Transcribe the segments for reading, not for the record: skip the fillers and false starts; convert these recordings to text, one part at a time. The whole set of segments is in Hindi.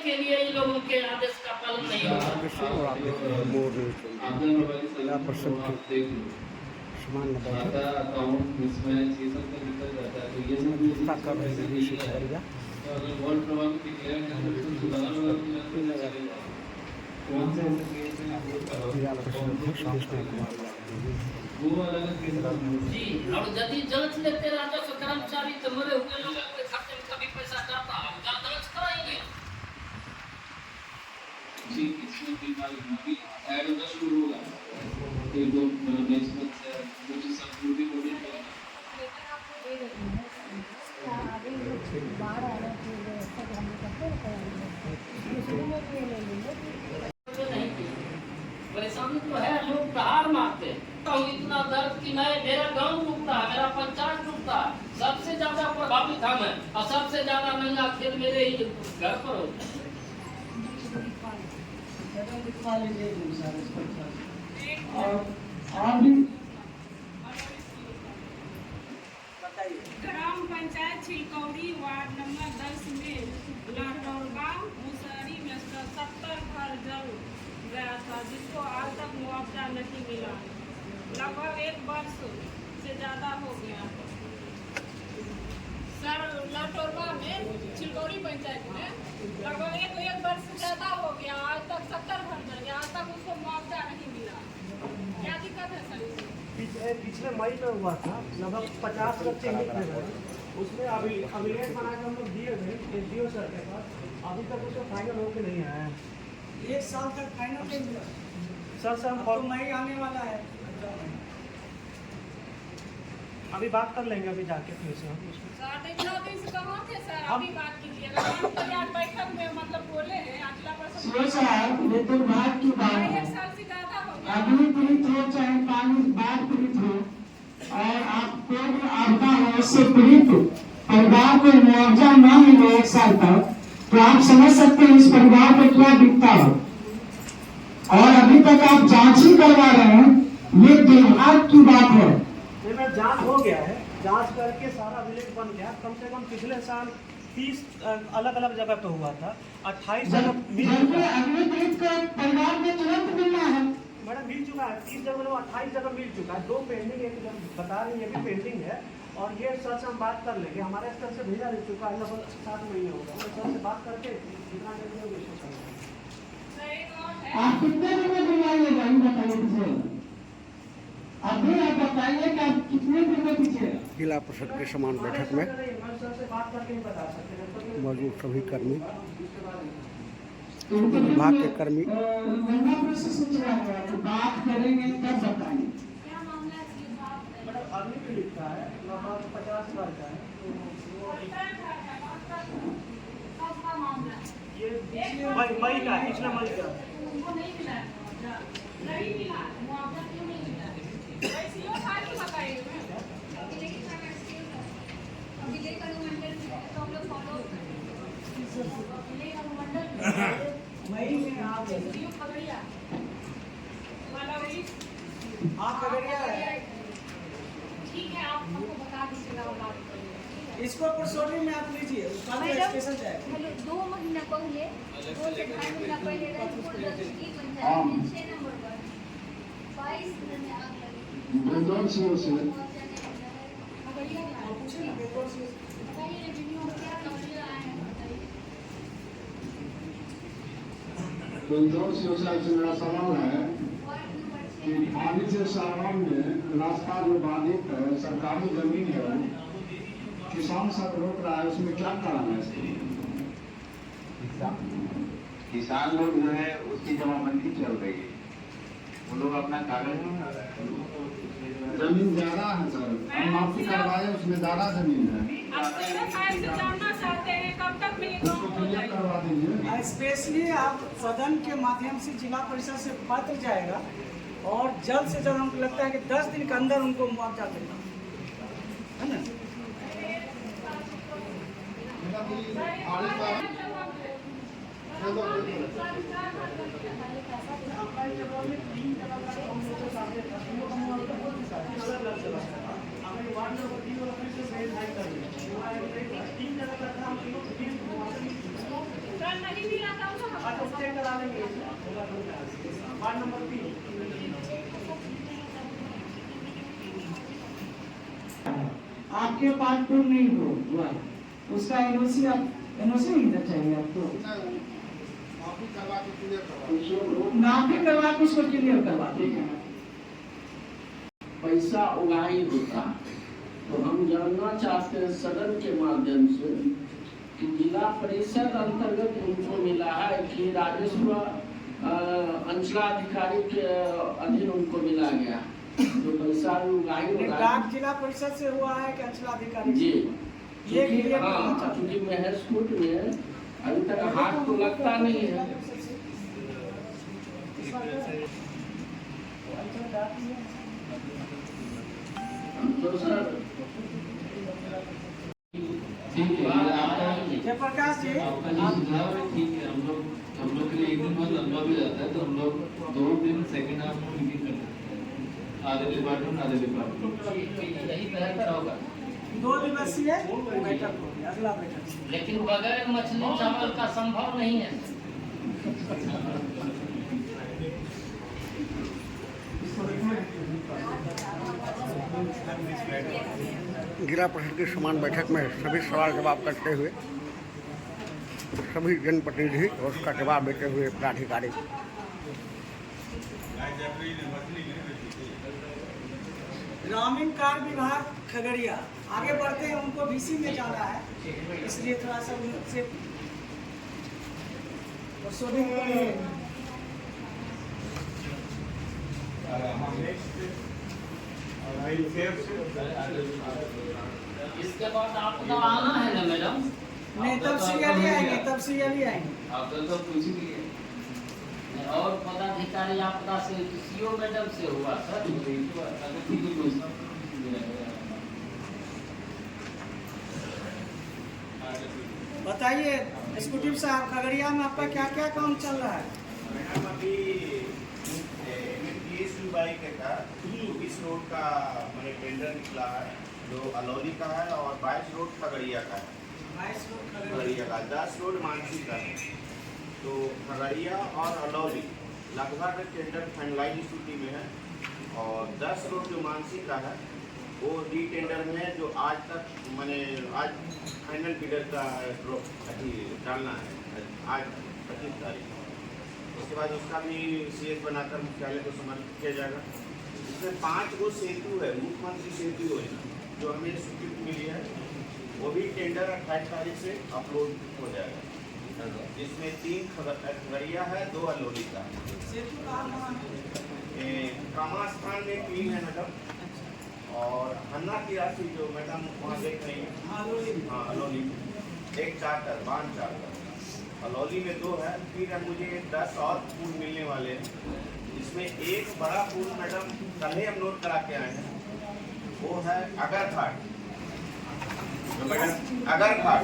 के लिए इन लोगों के आदेश का पालन नहीं होगा। समान जी, और यदि जांच लेते राजस्व कर्मचारी तो मरे हुए लोगों के खाते में कभी पैसा जाता है, जांच कराएंगे। जी, इसमें भी ऐड होना शुरू होगा। एक दो नेक्स्ट मंथ से मुझे सब ड्यूटी होगी। परेशानी तो है, लोग प्रहार मारते हैं। इतना दर्द कि मेरा गांव डूबता है, मेरा पंचायत डूबता है, सबसे ज्यादा प्रभावित हम हैं और सबसे ज्यादा महंगा खेल मेरे ही घर पर होता है। ग्राम पंचायत छिलकौड़ी वार्ड नंबर 10 में लहरौलबा मुसहरी में 70 घर जल गया था, जिसको आज तक मुआवजा नहीं मिला। लगभग 1 वर्ष से ज़्यादा हो गया। सर लहरौलबा में छिलकौड़ी पंचायत में लगभग एक वर्ष से ज़्यादा हो गया, आज तक 70 घर जल गया, आज तक उसको मुआवजा नहीं मिला। क्या दिक्कत है सर? पिछले मई में हुआ था, लगभग 50 बच्चे हिट में गए। उसमें अभिलेख बना के हम लोग दिए थे एसडीओ सर के पास, अभी तक उसका फाइनल होकर नहीं आया है। 1 साल तक फाइनल नहीं मिला सर हम तो मई आने वाला है। अभी बात कर लेंगे, अभी जाके फिर से हम सर इतना दिन से कहाँ थे सर? अभी बात कीजिएगा। हम तो आज बैठक में मतलब बोले हैं, अगला प्रश्न ये दुर्भाग्य की बात है। 1 साल से ज़्यादा हो गया। अग्नि पीड़ित हो चाहे पानी बाढ़ पीड़ित हो और आप कोई भी आपदा हो उससे पीड़ित परिवार को मुआवजा न मिले 1 साल तक, तो आप समझ सकते हैं इस परिवार पर क्या बीतता हो। और अभी तक आप जांच ही करवा रहे हैं, ये दुर्भाग्य की बात है। जांच हो गया है, जांच करके सारा अभिलेख बन गया। कम से कम पिछले साल 30 अलग अलग जगह पे हुआ था, 28 जगह मिल चुका है। अग्नि पीड़ित को परिवार में तुरंत मिलना है मैडम, मिल चुका है 30 जगह, 28 जगह मिल चुका है। 2 पेंडिंग, एक बता रहे हैं ये भी पेंडिंग है। और ये सर से हम बात कर लेंगे, हमारे स्तर से भेजा दे चुका है, लगभग 7 महीने हो गए। सर से बात करके जितना जल्दी हो इसको करेंगे। आप कितने दिन में दिलवाइएगा ये बताइए मुझे। अभी आप बताइए कि आप कितने दिन में दीजिएगा। जिला परिषद के समान बैठक में मौजूद सभी कर्मी, विभाग के कर्मी बात करेंगे तब बताएंगे। अग्नि पीड़ित का है, लगभग 50 घर का है। ये मई का, पिछला मई का। मई में आप खगड़िया है। ठीक है, आप हमको बता दीजिएगा। इसको परसोनी में आप लीजिए, उसका स्पेशल जाएगा। 2 महीना पहले, 2 से 2.5 महीना पहले राजपुर की पंचायत में 6 नंबर पर 22 घर में आग लगी। से मेरा सवाल है कि पानी से सावन में रास्ता जो बाधित है, सरकारी जमीन है, किसान सब रोक रहा है, उसमें क्या कारण है? किसान लोग जो है उसकी जमाबंदी चल रही है, वो लोग अपना कागज नहीं कर रहे हैं। जमीन ज्यादा है सर, हम माफी करवाए, उसमें ज्यादा जमीन है, जानना चाहते हैं कब तक उसको क्लियर करवा दीजिए। स्पेशली आप सदन के माध्यम से जिला परिषद से पत्र जाएगा और जल्द से जल्द हमको लगता है कि 10 दिन के अंदर उनको मुआवजा मिलेगा, है ना। नहीं मिला था स्टे करा लेंगे वार्ड नंबर 3। आपके पास प्रूफ नहीं हुआ उसका एनओसी नहीं चाहिए आपको, माफी करवा के उसको क्लियर करवा देंगे। पैसा उगाही होता, तो हम जानना चाहते हैं सदन के माध्यम से कि जिला परिषद अंतर्गत उनको मिला है कि राजस्व अंचलाधिकारी के अधीन उनको मिला गया जो पैसा उगाही हो रहा डाक जिला परिषद से हुआ है कि अंचलाधिकारी जी। ये क्लियर करना हाँ, चाहते क्योंकि महेशकूट में अभी तक हाथ तो लगता नहीं है। तो सर ठीक है, आपका जयप्रकाश जी आपका जो सुझाव है ठीक है। हम लोग के लिए एक दिन बहुत लंबा भी जाता है, तो हम लोग 2 दिन सेकंड हाफ में मीटिंग करते हैं, आधे डिपार्टमेंट यही बेहतर होगा। 2 दिवसीय बैठक होगी, अगला बैठक। लेकिन बगैर मछली चावल का संभव नहीं है। जिला परिषद की समान बैठक में सभी सवाल जवाब करते हुए सभी जनप्रतिनिधि और उसका जवाब देते हुए प्राधिकारी। ग्रामीण कार्य विभाग खगड़िया आगे बढ़ते हैं, उनको बीसी में जाना है, इसलिए थोड़ा सा उनसे इसके बाद आपको आना है ना मैडम? नहीं, तब सीरियली आएंगे, तब सीरियली आएंगे। आप तो पूछ ही लिए और पदाधिकारी आपदा से सीओ मैडम से हुआ सर। बताइए एग्जीक्यूटिव साहब, खगड़िया में आपका क्या क्या काम चल रहा है? मैडम अभी का 20 रोड का मैंने टेंडर निकला है जो अलौली का है और 22 रोड खगड़िया का है। 22 रोड खगड़िया का 10 रोड मानसी का है। तो खगड़िया और अलौली लगभग टेंडर फाइनलाइज स्थिति में है और 10 रोड जो मानसी का है वो री टेंडर में है, जो आज तक मैंने आज फाइनल बिडर का डालना है आज 25 तारीख। उसके बाद उसका भी सीएस बनाकर मुख्यालय को समर्पित किया जाएगा। इसमें 5 गो सेतु है, मुख्यमंत्री सेतु योजना जो हमें स्वीकृति मिली है, वो भी टेंडर 28 तारीख से अपलोड हो जाएगा, जिसमें 3 खगड़िया है, 2 अलौली का। कामा स्थान में 3 है मैडम, और हन्ना की राशि जो मैडम वहाँ देख रही है, हाँ अलौली में 1 चार्टर बांध चार्टर, अलौली में 2 है। फिर मुझे 10 और पुल मिलने वाले हैं। इसमें एक बड़ा पुल मैडम कल ही हम नोट करा के आए हैं, वो है अगर घाट। मैडम अगर घाट,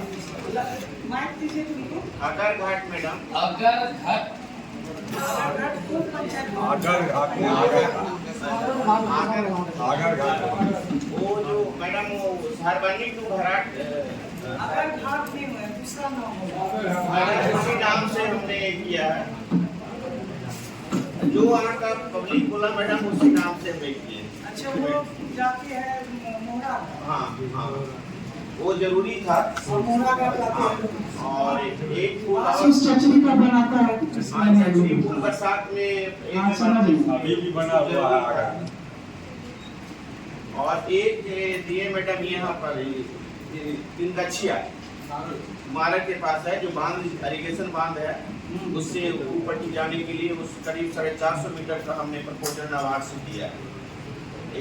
अगर घाट मैडम, अगर घाट वो जो मैडम वो सारबनी टू घराट उसी नाम से हमने किया है। जो वहाँ का पब्लिक बोला मैडम उसी नाम से हमने किए। अच्छा, वो जाती है मोहरा। हाँ हाँ, वो जरूरी था। मोहरा का और एक चचरी का बनाता है बरसात में अभी भी बना हुआ है। और एक दिए मैडम यहाँ पर गछिया मार्ग के पास है, जो बांध इरिगेशन बांध है, उससे ऊपर की जाने के लिए उस करीब 450 मीटर का हमने प्रपोजल नवार्ड से दिया है।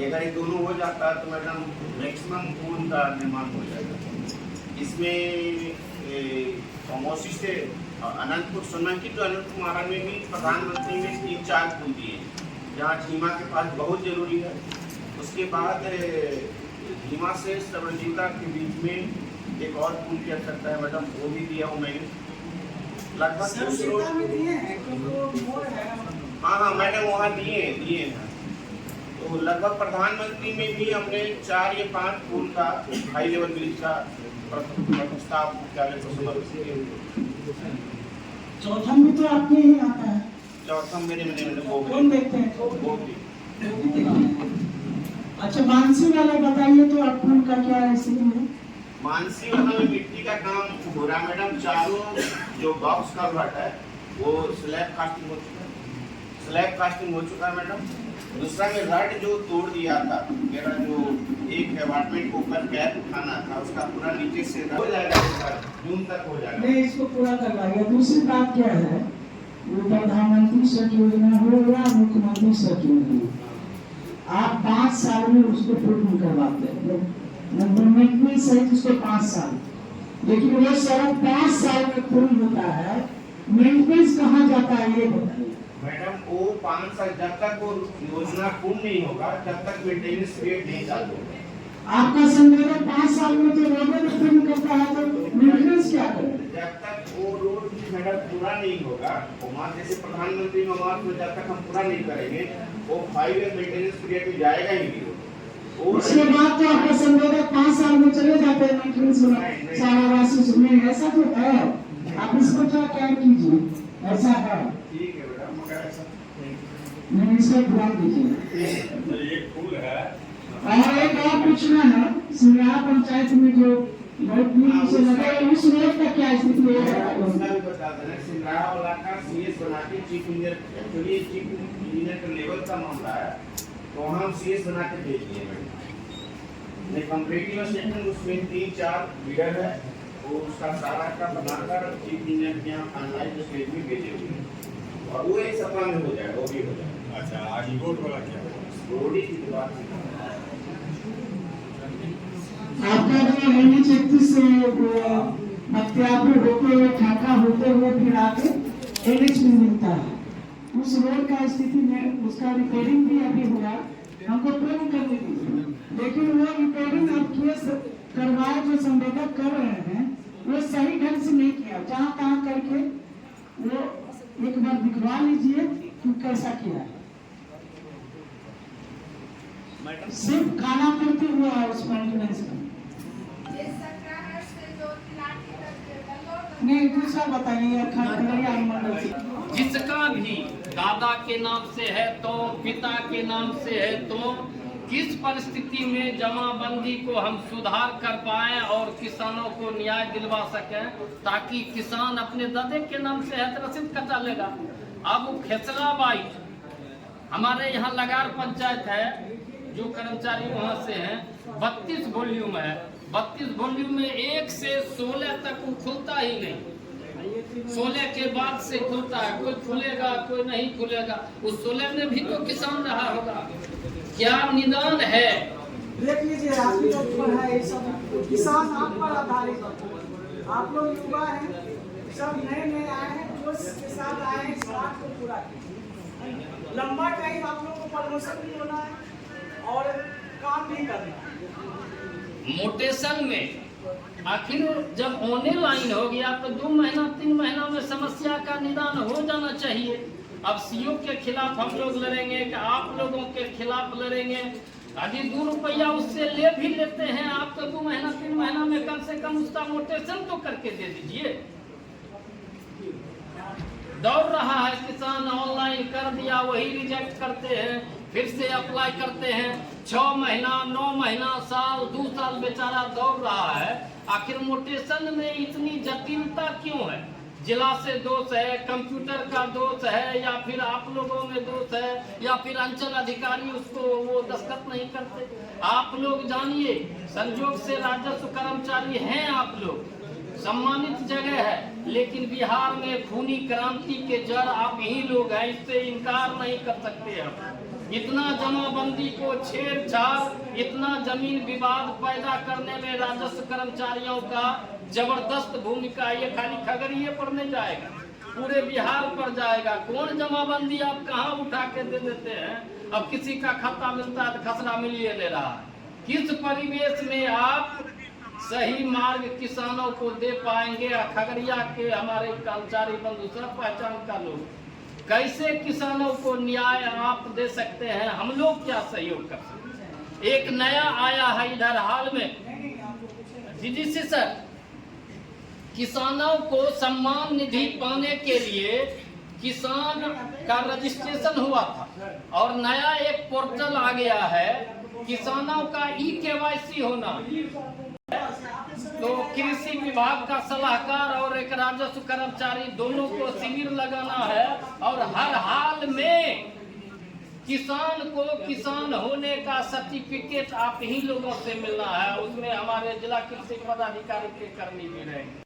अगर ये दोनों हो जाता है तो मैडम मैक्सिमम पुल का निर्माण हो जाएगा। इसमें कमौसी से अनंतपुर सोलंकी तो अनंतपुर महाराज में भी प्रधानमंत्री ने 3-4 पुल दिए, जहाँ झीमा के पास बहुत जरूरी है। उसके बाद झीमा से सबरजीता के बीच में एक और पुल की आवश्यकता है मैडम, वो भी दिया हूँ मैंने लगभग। हाँ हाँ मैडम वहाँ दिए हैं। तो लगभग प्रधानमंत्री में भी हमने 4 या 5 पुल का हाई लेवल ब्रिज का प्रस्ताव मुख्यालय को समर्पित किया। चौथम भी तो आपके ही आता है। चौथा मेरे में वो कौन देखते हैं? वो भी। अच्छा, मानसी वाला बताइए तो आपको उनका क्या है इसलिए है? मानसी वाला में मिट्टी का काम हो रहा है मैडम। चारों जो बॉक्स कलवर्ट है वो स्लैब कास्टिंग हो चुका है। स्लैब कास्टिंग हो चुका है मैडम। दूसरा में रड जो तोड़ दिया था, मेरा जो एक अपार्टमेंट के ऊपर कैप उठाना था, उसका पूरा नीचे से हो जाएगा, जून तक हो जाएगा। नहीं, इसको पूरा करवाइए। दूसरी बात क्या है, वो प्रधानमंत्री सड़क योजना हो या मुख्यमंत्री सड़क योजना, आप 5 साल में उसको पूर्ण करवाते हैं। मेंटेनेंस सहित उसको 5 साल, लेकिन वो सड़क 5 साल में पूर्ण होता है। मेंटेनेंस कहाँ जाता है ये बताइए मैडम। वो 5 साल जब तक वो योजना पूर्ण नहीं होगा तब तक मेंटेनेंस पीरियड नहीं चालू होगा। आपका संदेह 5 साल में तो रोड पूर्ण करता है तो मेंटेनेंस क्या करें? जब तक वो रोड मैडम पूरा नहीं होगा, और जैसे प्रधानमंत्री आवास में जब तक हम पूरा नहीं करेंगे वो 5 ईयर मेंटेनेंस पीरियड में जाएगा ही नहीं। उसके बाद तो आपका संदेह 5 साल में चले जाते हैं मेंटेनेंस में सारा राशि सुनने। ऐसा तो है, आप इसको क्या कीजिए, ऐसा है। ठीक है मैडम, मगर ऐसा नहीं, इसको ध्यान दीजिए। एक फूल है और एक और पूछना है, सिंगरा पंचायत में जो बहुत से लगा है, उस रोड का क्या स्थिति है? उसका भी बता देना। सिंगरा वाला का सीएस बना के chief engineer, actually chief engineer का लेवल का मामला है तो हम सीएस बना के भेज दिए मैडम। नहीं, कंप्लीटली स्टेटमेंट उसमें 3-4 लीडर है, वो उसका सारा का बनाकर चीफ इंजीनियर के यहाँ फाइनलाइज स्टेज में भेजे हुए हैं और वो एक सप्ताह में हो जाएगा, वो भी हो जाएगा। अच्छा, आगे रोड वाला क्या है? रोड ही की बात आपका जो NH 31 से बख्तियारपुर होते हुए ठाका होते हुए फिर आके NH में मिलता है, उस रोड का स्थिति में उसका रिपेयरिंग भी अभी हुआ, हमको पूर्ण करने दीजिए। लेकिन वो रिपेयरिंग आप केस करवाए जो संवेदक कर रहे हैं वो सही ढंग से नहीं किया। जहाँ तहाँ करके वो एक बार दिखवा लीजिए कि कैसा किया है। सिर्फ खाना पूर्ति हुआ है उस मेंटेनेंस में। नहीं, दूसरा बताइए खगड़िया मंडल से। जिसका भी दादा के नाम से है तो पिता के नाम से है तो किस परिस्थिति में जमाबंदी को हम सुधार कर पाएं और किसानों को न्याय दिलवा सकें, ताकि किसान अपने दादे के नाम से है तो रसीद कटा लेगा। अब खेसराबाई हमारे यहाँ लगार पंचायत है, जो कर्मचारी वहाँ से हैं, 32 वॉल्यूम है। 32 वॉल्यूम में 1 से 16 तक वो खुलता ही नहीं। 16 के बाद से खुलता है, कोई खुलेगा कोई नहीं खुलेगा। उस 16 में भी तो किसान रहा होगा, क्या निदान है? देख लीजिए, आप लोग पर है ये सब, किसान आप पर आधारित। आप लोग युवा हैं, सब नए आए हैं, जोश के साथ आए हैं, इस बात को पूरा कीजिए। लंबा टाइम आप लोगों को प्रमोशन भी होना है और काम भी करना है। मोटेशन में आखिर जब ऑनलाइन हो गया तो 2 महीना 3 महीना में समस्या का निदान हो जाना चाहिए। अब सीओ के खिलाफ हम लोग लड़ेंगे कि आप लोगों के खिलाफ लड़ेंगे? यदि 2 रुपया उससे ले भी लेते हैं आप तो 2 महीना 3 महीना में कम से कम उसका मोटेशन तो करके दे दीजिए। दौड़ रहा है किसान, ऑनलाइन कर दिया, वही रिजेक्ट करते हैं, फिर से अप्लाई करते हैं। 6 महीना 9 महीना साल 2 साल बेचारा दौड़ रहा है। आखिर मोटेशन में इतनी जटिलता क्यों है? जिला से दोष है, कंप्यूटर का दोष है, या फिर आप लोगों में दोष है, या फिर अंचल अधिकारी उसको वो दस्तखत नहीं करते? आप लोग जानिए, संयोग से राजस्व कर्मचारी हैं आप लोग, सम्मानित जगह है, लेकिन बिहार में खूनी क्रांति के जड़ आप ही लोग हैं, इससे इनकार नहीं कर सकते हम। इतना जमाबंदी को छेड़छाड़, इतना जमीन विवाद पैदा करने में राजस्व कर्मचारियों का जबरदस्त भूमिका। ये खाली खगड़िए पर नहीं जाएगा, पूरे बिहार पर जाएगा। कौन जमाबंदी आप कहाँ उठा के दे देते हैं? अब किसी का खाता मिलता है तो खसरा मिलिए ले रहा है। किस परिवेश में आप सही मार्ग किसानों को दे पाएंगे? खगड़िया के हमारे कर्मचारी बंधु सब पहचान का लोग, कैसे किसानों को न्याय आप दे सकते हैं? हम लोग क्या सहयोग कर सकते हैं? एक नया आया है इधर हाल में, जी सर, किसानों को सम्मान निधि पाने के लिए किसान का रजिस्ट्रेशन हुआ था और नया एक पोर्टल आ गया है किसानों का KYC होना। तो कृषि विभाग का सलाहकार और एक राजस्व कर्मचारी दोनों को शिविर लगाना है और हर हाल में किसान को किसान होने का सर्टिफिकेट आप ही लोगों से मिलना है। उसमें हमारे जिला कृषि पदाधिकारी के कर्मी भी रहेंगे।